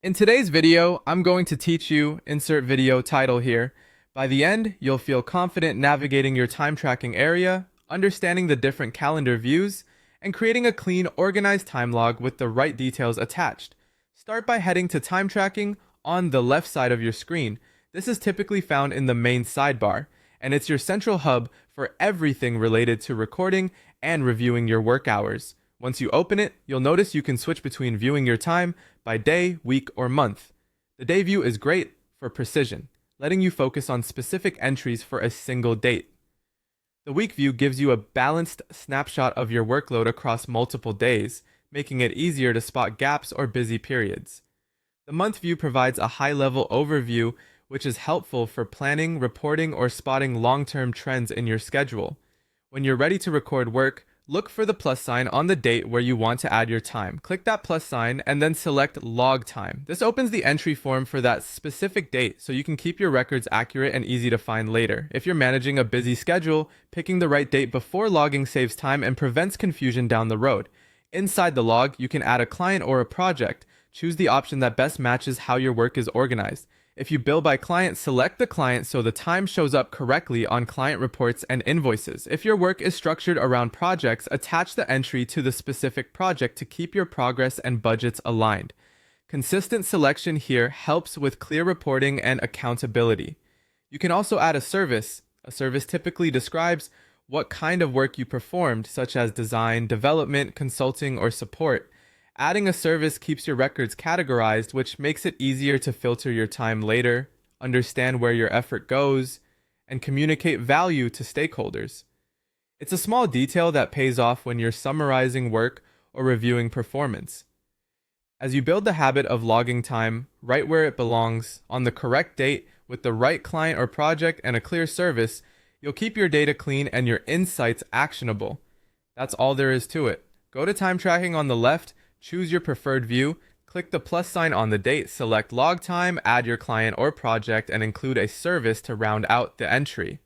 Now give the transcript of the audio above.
In today's video, I'm going to teach you, insert video title here. By the end, you'll feel confident navigating your time tracking area, understanding the different calendar views, and creating a clean, organized time log with the right details attached. Start by heading to time tracking on the left side of your screen. This is typically found in the main sidebar, and it's your central hub for everything related to recording and reviewing your work hours. Once you open it, you'll notice you can switch between viewing your time by day, week, or month. The day view is great for precision, letting you focus on specific entries for a single date. The week view gives you a balanced snapshot of your workload across multiple days, making it easier to spot gaps or busy periods. The month view provides a high-level overview, which is helpful for planning, reporting, or spotting long-term trends in your schedule. When you're ready to record work, look for the plus sign on the date where you want to add your time. Click that plus sign and then select log time. This opens the entry form for that specific date so you can keep your records accurate and easy to find later. If you're managing a busy schedule, picking the right date before logging saves time and prevents confusion down the road. Inside the log, you can add a client or a project. Choose the option that best matches how your work is organized. If you bill by client, select the client so the time shows up correctly on client reports and invoices. If your work is structured around projects, attach the entry to the specific project to keep your progress and budgets aligned. Consistent selection here helps with clear reporting and accountability. You can also add a service. A service typically describes what kind of work you performed, such as design, development, consulting, or support. Adding a service keeps your records categorized, which makes it easier to filter your time later, understand where your effort goes, and communicate value to stakeholders. It's a small detail that pays off when you're summarizing work or reviewing performance. As you build the habit of logging time right where it belongs, on the correct date, with the right client or project and a clear service, you'll keep your data clean and your insights actionable. That's all there is to it. Go to time tracking on the left, choose your preferred view, click the plus sign on the date, select log time, add your client or project, and include a service to round out the entry.